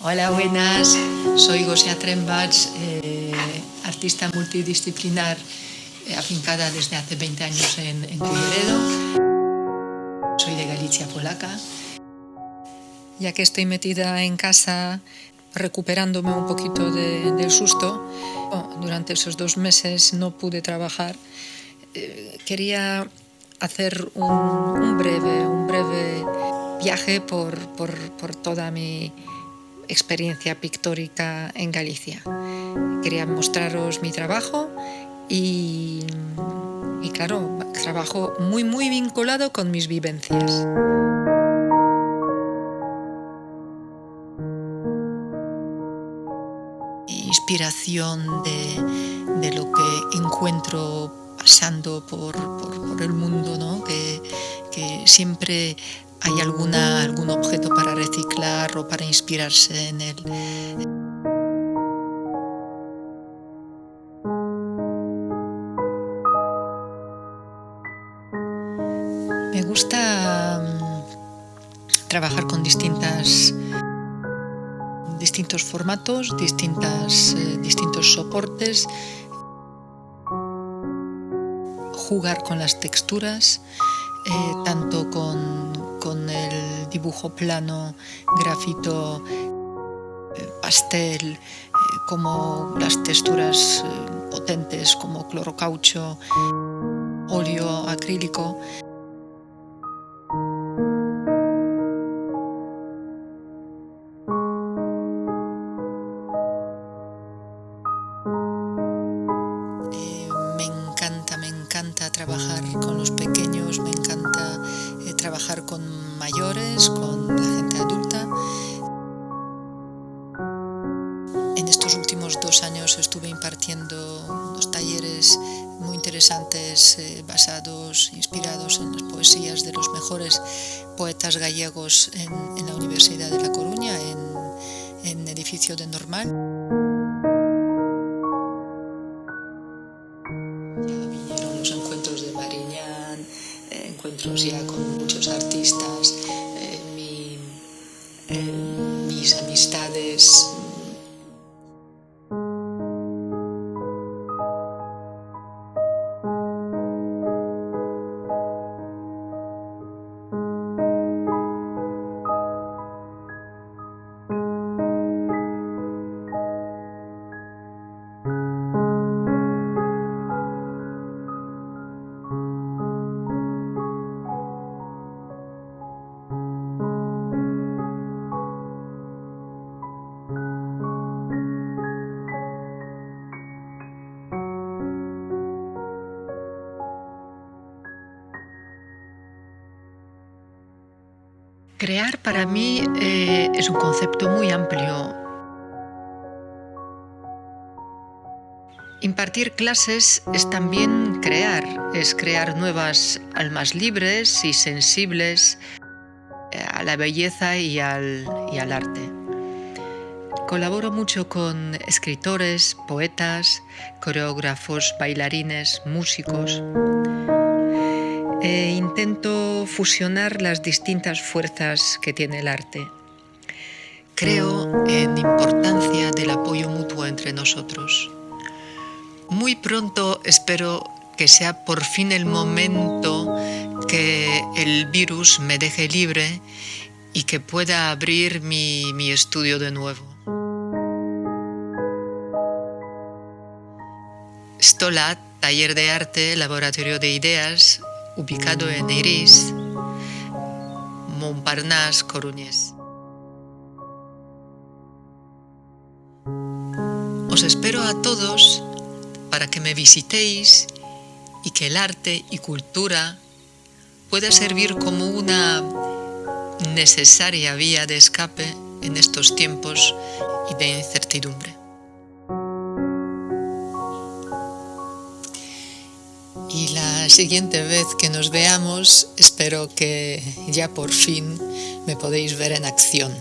Hola, buenas. Soy Gosia Trembats, artista multidisciplinar afincada desde hace 20 años en Culleredo. Soy de Galicia polaca. Ya que estoy metida en casa, recuperándome un poquito del susto, durante esos 2 meses no pude trabajar. Quería hacer un breve viaje por toda mi experiencia pictórica en Galicia. Quería mostraros mi trabajo y claro, trabajo muy vinculado con mis vivencias. Inspiración de lo que encuentro pasando por el mundo, ¿no? Que siempre hay algún objeto para reciclar o para inspirarse en él. Me gusta trabajar con distintos formatos, distintos soportes, jugar con las texturas, tanto con el dibujo plano, grafito, pastel, como las texturas potentes como clorocaucho, óleo acrílico. Me encanta trabajar con los pequeños, me encanta trabajar con mayores, con la gente adulta. En estos últimos 2 años estuve impartiendo unos talleres muy interesantes inspirados en las poesías de los mejores poetas gallegos en la Universidad de La Coruña, en edificio de Normal. Ya vinieron los encuentros de Mariñán, encuentros ya con muchos artistas, mis amistades. Crear para mí es un concepto muy amplio. Impartir clases es también es crear nuevas almas libres y sensibles a la belleza y al arte. Colaboro mucho con escritores, poetas, coreógrafos, bailarines, músicos. Intento fusionar las distintas fuerzas que tiene el arte. Creo en la importancia del apoyo mutuo entre nosotros. Muy pronto espero que sea por fin el momento que el virus me deje libre y que pueda abrir mi estudio de nuevo. Stolat, taller de arte, laboratorio de ideas, ubicado en Eirís, Montparnasse, Coruñés. Os espero a todos para que me visitéis y que el arte y cultura pueda servir como una necesaria vía de escape en estos tiempos y de incertidumbre. Y la siguiente vez que nos veamos, espero que ya por fin me podéis ver en acción.